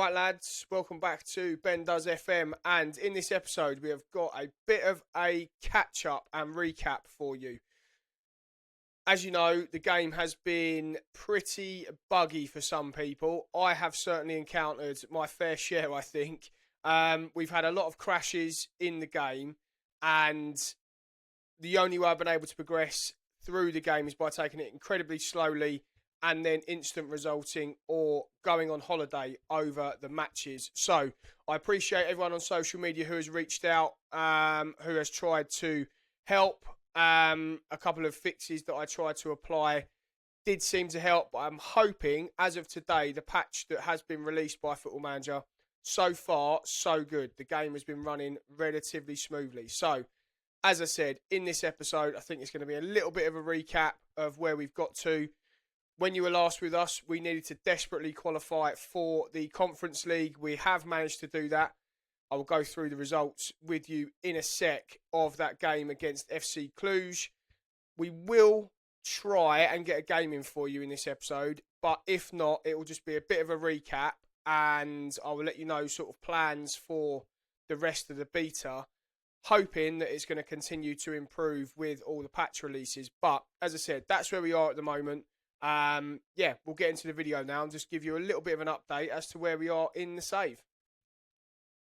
Right, lads, welcome back to Ben Does FM, and in this episode we have got a bit of a catch-up and recap for you. As you know, the game has been pretty buggy for some people. I have certainly encountered my fair share, I think. We've had a lot of crashes in the game, and the only way I've been able to progress through the game is by taking it incredibly slowly and then instant resulting or going on holiday over the matches. So I appreciate everyone on social media who has reached out, who has tried to help. A couple of fixes that I tried to apply did seem to help, but I'm hoping, as of today, the patch that has been released by Football Manager, so far, so good. The game has been running relatively smoothly. So, as I said, in this episode, I think it's going to be a little bit of a recap of where we've got to. When you were last with us, we needed to desperately qualify for the Conference League. We have managed to do that. I will go through the results with you in a sec of that game against FC Cluj. We will try and get a game in for you in this episode, but if not, it will just be a bit of a recap, and I will let you know sort of plans for the rest of the beta, hoping that it's going to continue to improve with all the patch releases. But as I said, that's where we are at the moment. We'll get into the video now and just give you a little bit of an update as to where we are in the save.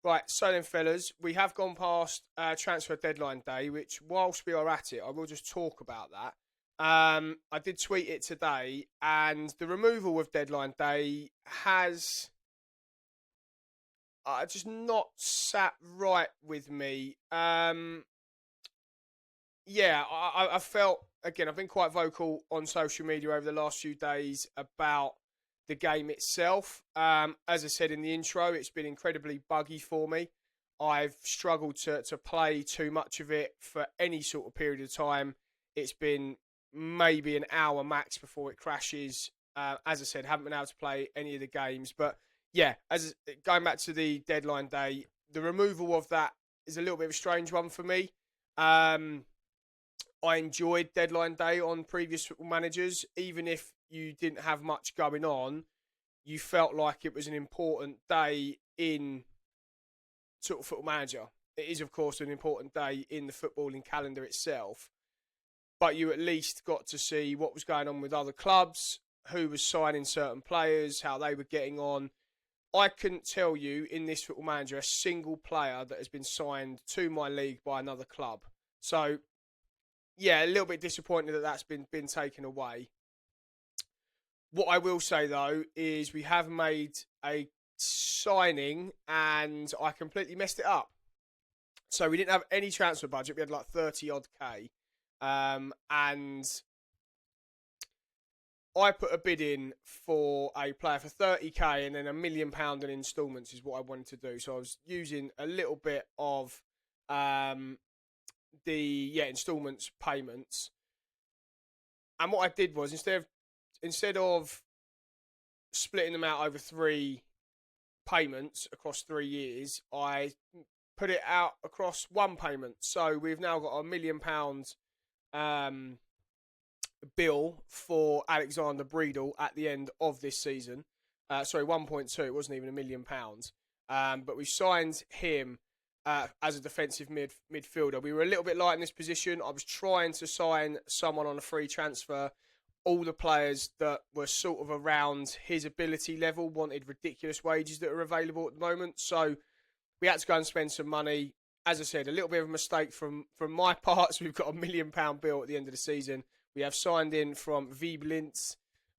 Right, so then, fellas, we have gone past transfer deadline day, which, whilst we are at it, I will just talk about that. I did tweet it today, and the removal of deadline day has just not sat right with me. I felt, again, I've been quite vocal on social media over the last few days about the game itself. As I said in the intro, it's been incredibly buggy for me. I've struggled to play too much of it for any sort of period of time. It's been maybe an hour max before it crashes. As I said, haven't been able to play any of the games. But yeah, going back to the deadline day, the removal of that is a little bit of a strange one for me. I enjoyed deadline day on previous Football Managers. Even if you didn't have much going on, you felt like it was an important day in sort of Football Manager. It is, of course, an important day in the footballing calendar itself. But you at least got to see what was going on with other clubs, who was signing certain players, how they were getting on. I couldn't tell you in this Football Manager a single player that has been signed to my league by another club. So, yeah, a little bit disappointed that that's been taken away. What I will say, though, is we have made a signing and I completely messed it up. So we didn't have any transfer budget. We had like 30-odd K. And I put a bid in for a player for 30K and then £1 million in instalments is what I wanted to do. So I was using a little bit of instalments payments. And what I did was instead of splitting them out over 3 payments across 3 years, I put it out across 1 payment. So we've now got a £1 million bill for Alexander Breedle at the end of this season. 1.2. It wasn't even £1 million. But we signed him as a defensive midfielder. We were a little bit light in this position. I was trying to sign someone on a free transfer. All the players that were sort of around his ability level wanted ridiculous wages that are available at the moment. So we had to go and spend some money. As I said, a little bit of a mistake from my part. So we've got a £1 million bill at the end of the season. We have signed in from Vblintz,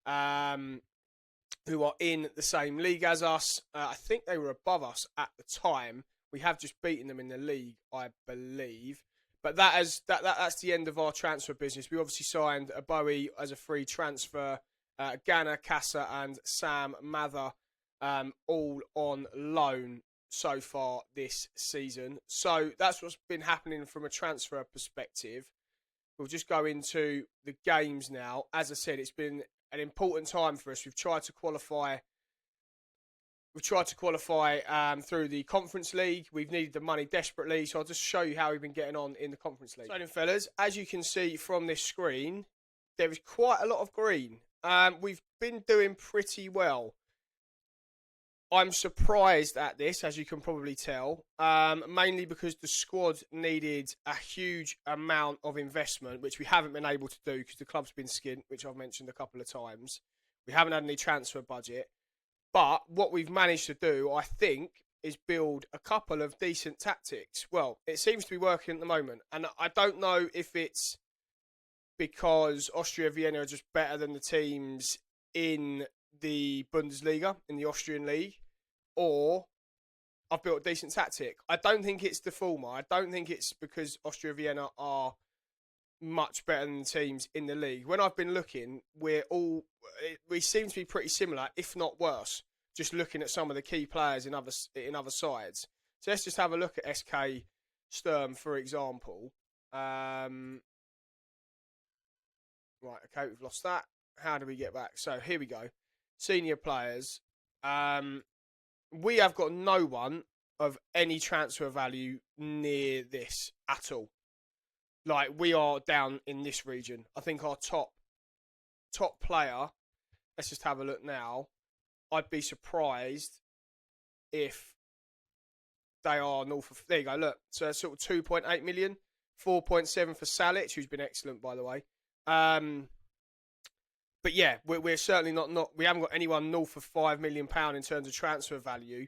who are in the same league as us. I think they were above us at the time. We have just beaten them in the league, I believe. But that's the end of our transfer business. We obviously signed a Bowie as a free transfer, Ghana, Casa and Sam Mather, all on loan so far this season. So that's what's been happening from a transfer perspective. We'll just go into the games now. As I said, it's been an important time for us. We've tried to qualify through the Conference League. We've needed the money desperately, so I'll just show you how we've been getting on in the Conference League. So then, fellas, as you can see from this screen, there is quite a lot of green. We've been doing pretty well. I'm surprised at this, as you can probably tell, mainly because the squad needed a huge amount of investment, which we haven't been able to do because the club's been skint, which I've mentioned a couple of times. We haven't had any transfer budget. But what we've managed to do, I think, is build a couple of decent tactics. Well, it seems to be working at the moment. And I don't know if it's because Austria Vienna are just better than the teams in the Bundesliga, in the Austrian league, or I've built a decent tactic. I don't think it's the former. I don't think it's because Austria Vienna are much better than the teams in the league. When I've been looking, we seem to be pretty similar, if not worse. Just looking at some of the key players in other sides. So let's just have a look at SK Sturm, for example. Right, okay, we've lost that. How do we get back? So here we go. Senior players. We have got no one of any transfer value near this at all. Like, we are down in this region. I think our top player, let's just have a look now. I'd be surprised if they are north of, there you go, look. So that's sort of 2.8 million, 4.7 for Salic, who's been excellent, by the way. But yeah, we're certainly not, we haven't got anyone north of £5 million in terms of transfer value.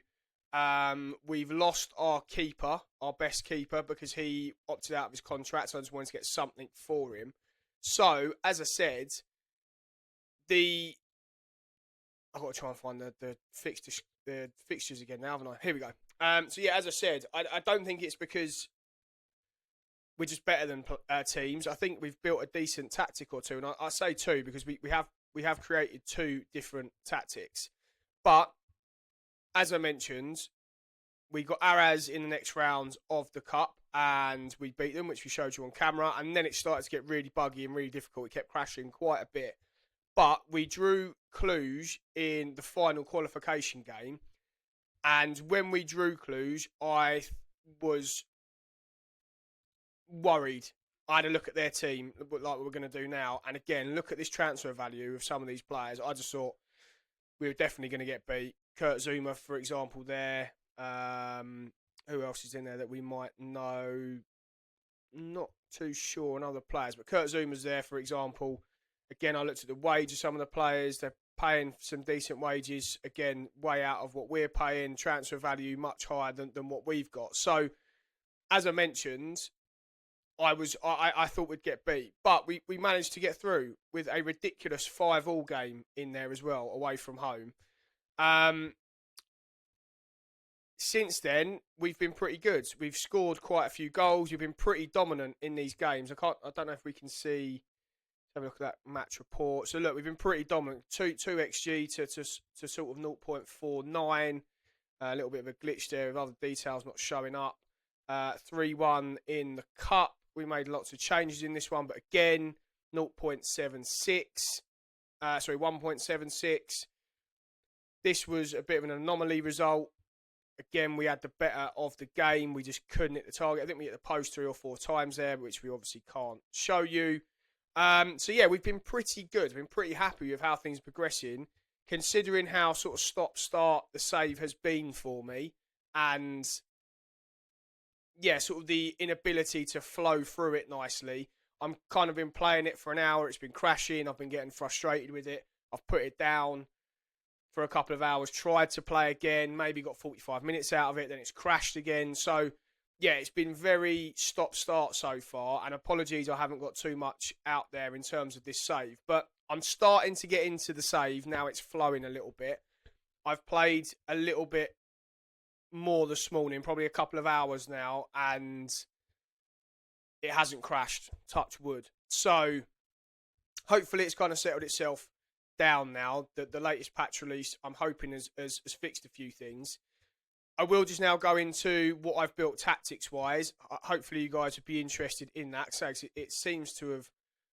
We've lost our keeper, our best keeper, because he opted out of his contract, so I just wanted to get something for him. So, as I said, I've got to try and find the fixtures again now, haven't I? Here we go. So yeah, as I said, I don't think it's because we're just better than teams. I think we've built a decent tactic or two, and I say two because we have created two different tactics. But as I mentioned, we got Araz in the next round of the cup, and we beat them, which we showed you on camera. And then it started to get really buggy and really difficult. It kept crashing quite a bit. But we drew Cluj in the final qualification game. And when we drew Cluj, I was worried. I had a look at their team, like we're going to do now. And again, look at this transfer value of some of these players. I just thought we were definitely going to get beat. Kurt Zuma, for example, there. Who else is in there that we might know? Not too sure on other players. But Kurt Zuma's there, for example. Again, I looked at the wage of some of the players. They're paying some decent wages. Again, way out of what we're paying. Transfer value much higher than what we've got. So, as I mentioned, I thought we'd get beat. But we managed to get through with a ridiculous 5-5 game in there as well, away from home. Since then, we've been pretty good. We've scored quite a few goals. We've been pretty dominant in these games. I don't know if we can see. Have a look at that match report. So look, we've been pretty dominant. 2 XG to sort of 0.49. A little bit of a glitch there with other details not showing up. 3-1 in the cup. We made lots of changes in this one, but again, 0.76. 1.76. This was a bit of an anomaly result. Again, we had the better of the game. We just couldn't hit the target. I think we hit the post 3 or 4 times there, which we obviously can't show you. So yeah, we've been pretty good. We've been pretty happy with how things are progressing, considering how sort of stop-start the save has been for me. And yeah, sort of the inability to flow through it nicely. I'm kind of been playing it for an hour. It's been crashing. I've been getting frustrated with it. I've put it down for a couple of hours, tried to play again, maybe got 45 minutes out of it, then it's crashed again. So, yeah, it's been very stop-start so far, and apologies I haven't got too much out there in terms of this save. But I'm starting to get into the save. Now it's flowing a little bit. I've played a little bit more this morning, probably a couple of hours now, and it hasn't crashed, touch wood. So, hopefully it's kind of settled itself down now. The latest patch release, I'm hoping, has fixed a few things. I will just now go into what I've built tactics-wise. Hopefully you guys would be interested in that, because it seems to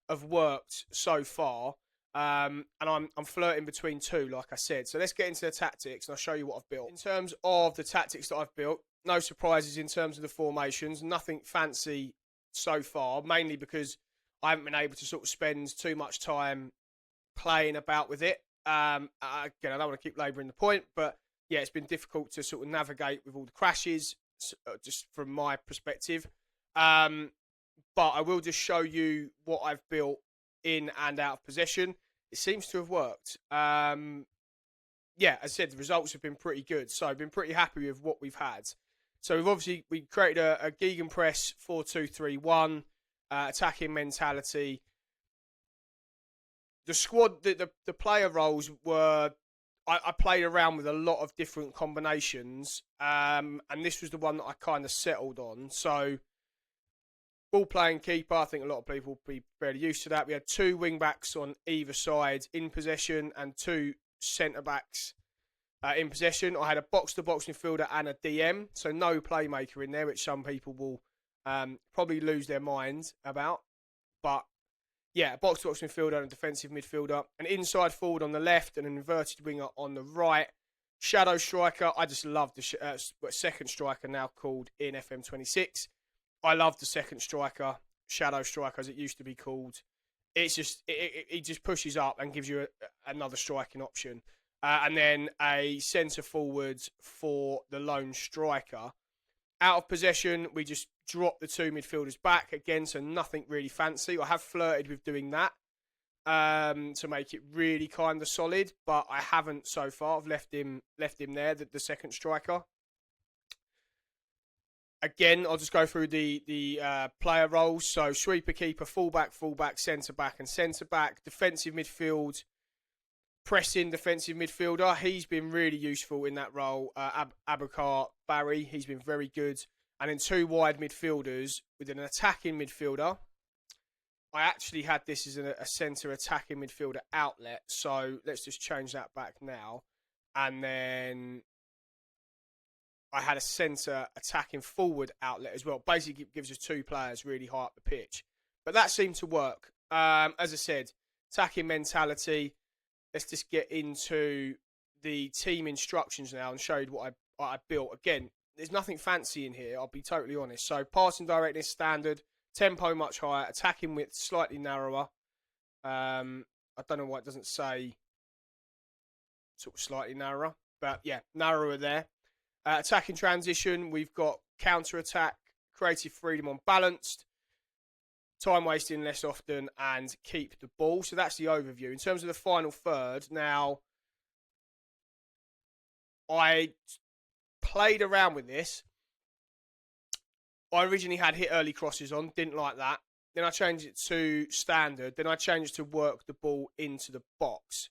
have worked so far. And I'm flirting between two, like I said. So let's get into the tactics, and I'll show you what I've built. In terms of the tactics that I've built, no surprises in terms of the formations. Nothing fancy so far, mainly because I haven't been able to sort of spend too much time playing about with it. Again, I don't want to keep labouring the point, but yeah, it's been difficult to sort of navigate with all the crashes, just from my perspective. But I will just show you what I've built in and out of possession. It seems to have worked. Yeah, as I said, the results have been pretty good. So I've been pretty happy with what we've had. So we created a Gegenpress 4-2-3-1, attacking mentality. The squad, the player roles were, I played around with a lot of different combinations, and this was the one that I kind of settled on. So ball playing keeper, I think a lot of people will be fairly used to that. We had 2 wing backs on either side in possession and 2 centre backs in possession. I had a box-to-box midfielder and a DM, so no playmaker in there, which some people will probably lose their minds about. But yeah, a box-to-box midfielder and a defensive midfielder, an inside forward on the left and an inverted winger on the right. Shadow striker, I just love the second striker now called in FM26. I love the second striker, shadow striker as it used to be called. It's just it just pushes up and gives you another striking option. And then a centre forward for the lone striker. Out of possession, we just drop the 2 midfielders back again, so nothing really fancy. I have flirted with doing that to make it really kind of solid, but I haven't so far. I've left him there, the second striker. Again, I'll just go through the player roles. So sweeper, keeper, fullback, centre back, and centre back. Defensive midfield, pressing defensive midfielder. He's been really useful in that role. Abubakar Barry, he's been very good. And then 2 wide midfielders with an attacking midfielder. I actually had this as a centre attacking midfielder outlet. So let's just change that back now. And then I had a centre attacking forward outlet as well. Basically, it gives us 2 players really high up the pitch. But that seemed to work. As I said, attacking mentality. Let's just get into the team instructions now and show you what I built. Again, there's nothing fancy in here, I'll be totally honest. So passing directness standard, tempo much higher, attacking width slightly narrower. I don't know why it doesn't say sort of slightly narrower. But yeah, narrower there. Attacking transition, we've got counter-attack, creative freedom on balanced, time wasting less often, and keep the ball. So that's the overview. In terms of the final third, now, I played around with this. I originally had hit early crosses on, didn't like that. Then I changed it to standard. Then I changed it to work the ball into the box.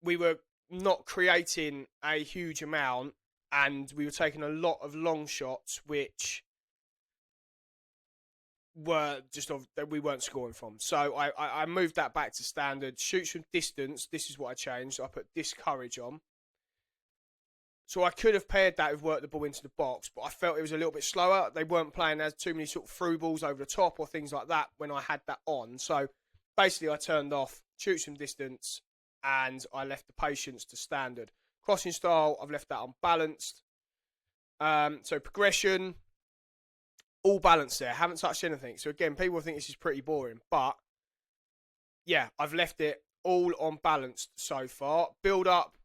We were not creating a huge amount, and we were taking a lot of long shots, which were just that we weren't scoring from. So I moved that back to standard. Shoots from distance, this is what I changed. I put discourage on. So I could have paired that with work the ball into the box, but I felt it was a little bit slower. They weren't playing as too many sort of through balls over the top or things like that when I had that on. So basically I turned off shoots from distance and I left the patience to standard. Crossing style, I've left that unbalanced. So progression, all balanced there. Haven't touched anything. So again, people think this is pretty boring, but yeah, I've left it all on balanced so far. Build up,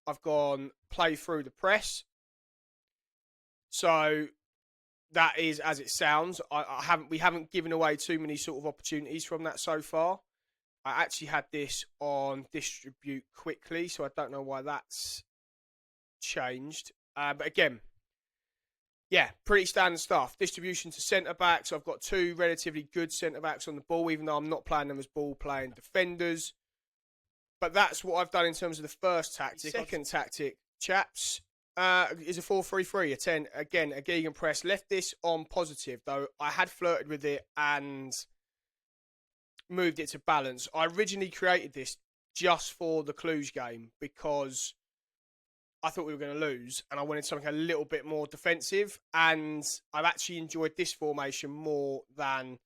I've gone play through the press. So that is as it sounds. We haven't given away too many sort of opportunities from that so far. I actually had this on distribute quickly, so I don't know why that's changed. But again, yeah, pretty standard stuff. Distribution to centre-backs. I've got 2 relatively good centre-backs on the ball, even though I'm not playing them as ball-playing defenders. But that's what I've done in terms of the first tactic. Second tactic, chaps, is a 4-3-3, a 10. Again, a gegenpress. Left this on positive, though I had flirted with it and moved it to balance. I originally created this just for the Cluj game because I thought we were going to lose and I wanted something a little bit more defensive, and I've actually enjoyed this formation more than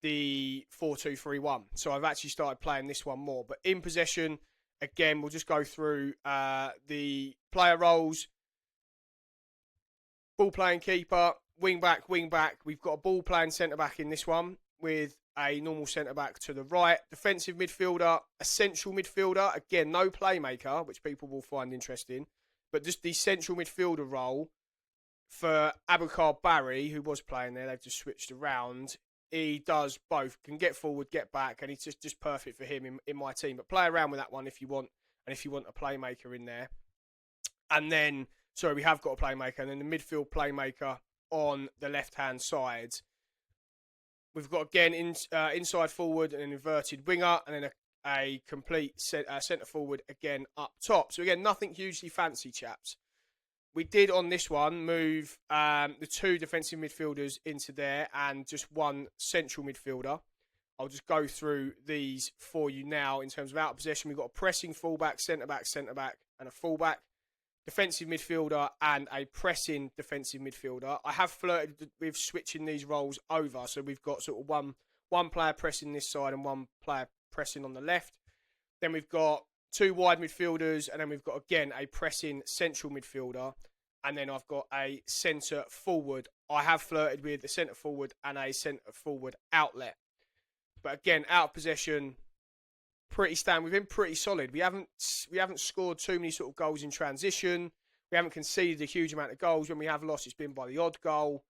the 4-2-3-1. So I've actually started playing this one more. But in possession, again, we'll just go through the player roles. Ball playing keeper, wing back. We've got a ball playing centre back in this one with a normal centre back to the right. Defensive midfielder, a central midfielder. Again, no playmaker, which people will find interesting. but just the central midfielder role for Abubakar Barry, who was playing there, they've just switched around. He does both, can get forward, get back, and he's just perfect for him in my team. But play around with that one if you want, and if you want a playmaker in there. And then, sorry, we have got a playmaker, and then the midfield playmaker on the left-hand side. We've got, again, inside forward and an inverted winger, and then a complete centre forward again up top. So, again, nothing hugely fancy, chaps. We did on this one move the 2 defensive midfielders into there and just 1 central midfielder. I'll just go through these for you now in terms of out of possession. We've got a pressing fullback, centre-back, and a fullback. Defensive midfielder and a pressing defensive midfielder. I have flirted with switching these roles over. So we've got sort of one player pressing this side and 1 player pressing on the left. Then we've got 2 wide midfielders, and then we've got, again, a pressing central midfielder. And then I've got a centre forward. I have flirted with a centre forward and a centre forward outlet. But again, out of possession, we've been pretty solid. We haven't scored too many sort of goals in transition. We haven't conceded a huge amount of goals. When we have lost, it's been by the odd goal.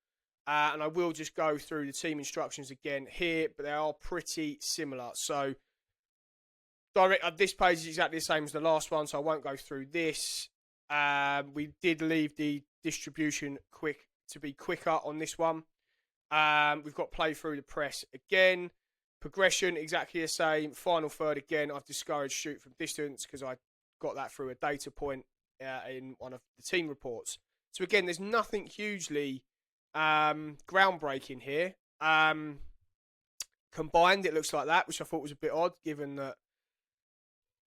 And I will just go through the team instructions again here, but they are pretty similar. So this page is exactly the same as the last one, so I won't go through this. We did leave the distribution to be quicker on this one. We've got play through the press again. Progression, exactly the same. Final third, again, I've discouraged shoot from distance because I got that through a data point in one of the team reports. So again, there's nothing hugely groundbreaking here. Combined, it looks like that, which I thought was a bit odd given that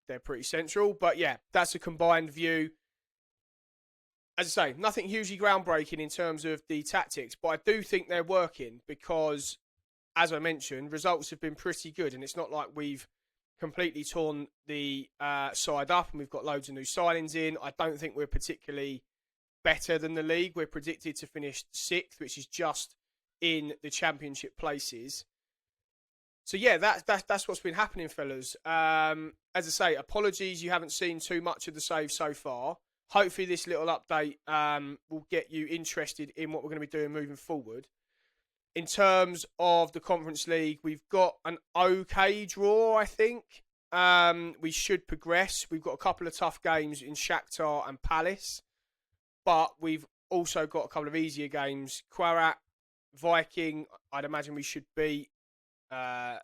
they're pretty central. But yeah, that's a combined view. As I say, nothing hugely groundbreaking in terms of the tactics, but I do think they're working because, as I mentioned, results have been pretty good, and it's not like we've completely torn the side up and we've got loads of new signings in. I don't think we're particularly better than the league. We're predicted to finish 6th, which is just in the championship places. So yeah, that's what's been happening, fellas. As I say, apologies you haven't seen too much of the save so far. Hopefully this little update will get you interested in what we're going to be doing moving forward. In terms of the Conference League, we've got an okay draw, I think. We should progress. We've got a couple of tough games in Shakhtar and Palace. But we've also got a couple of easier games. Quarat, Viking, I'd imagine we should beat.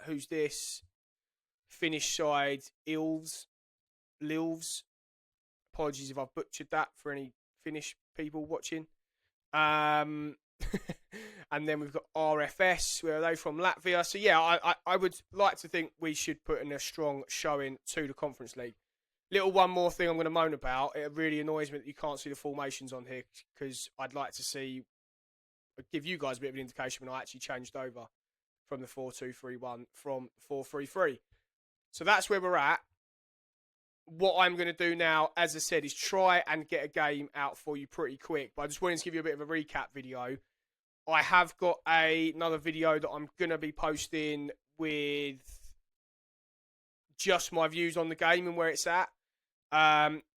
Who's this? Finnish side, Lilves. Apologies if I've butchered that for any Finnish people watching. And then we've got RFS, where are they from? Latvia. So yeah, I would like to think we should put in a strong showing to the Conference League. Little one more thing I'm going to moan about. It really annoys me that you can't see the formations on here because I'd like to give you guys a bit of an indication when I actually changed over from the 4-2-3-1 from 4-3-3. So that's where we're at. What I'm going to do now, as I said, is try and get a game out for you pretty quick. But I just wanted to give you a bit of a recap video. I have got another video that I'm going to be posting with just my views on the game and where it's at.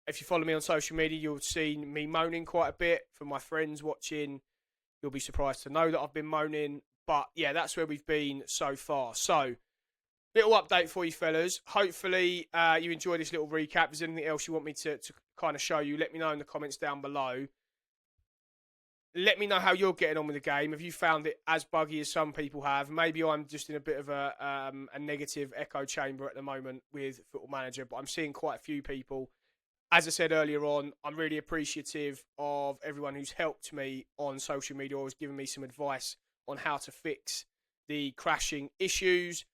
If you follow me on social media, you'll see me moaning quite a bit. For my friends watching, you'll be surprised to know that I've been moaning. But yeah, that's where we've been so far. So, little update for you fellas. Hopefully you enjoy this little recap. If there's anything else you want me to kind of show you, let me know in the comments down below. Let me know how you're getting on with the game. Have you found it as buggy as some people have? Maybe I'm just in a bit of a negative echo chamber at the moment with Football Manager, but I'm seeing quite a few people. As I said earlier on, I'm really appreciative of everyone who's helped me on social media or has given me some advice on how to fix the crashing issues.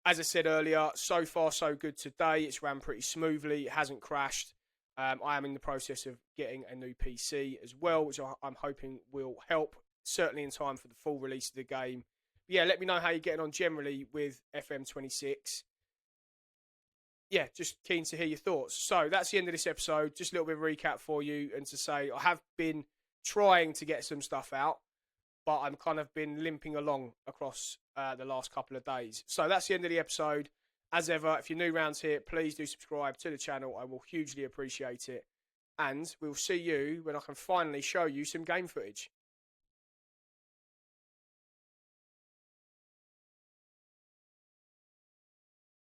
As I said earlier, so far so good today. It's ran pretty smoothly. It hasn't crashed. I am in the process of getting a new PC as well, which I'm hoping will help, certainly in time for the full release of the game. But yeah, let me know how you're getting on generally with FM26. Yeah, just keen to hear your thoughts. So that's the end of this episode. Just a little bit of a recap for you and to say I have been trying to get some stuff out, but I'm kind of been limping along across the last couple of days. So that's the end of the episode. As ever, if you're new round here, please do subscribe to the channel. I will hugely appreciate it. and we'll see you when I can finally show you some game footage.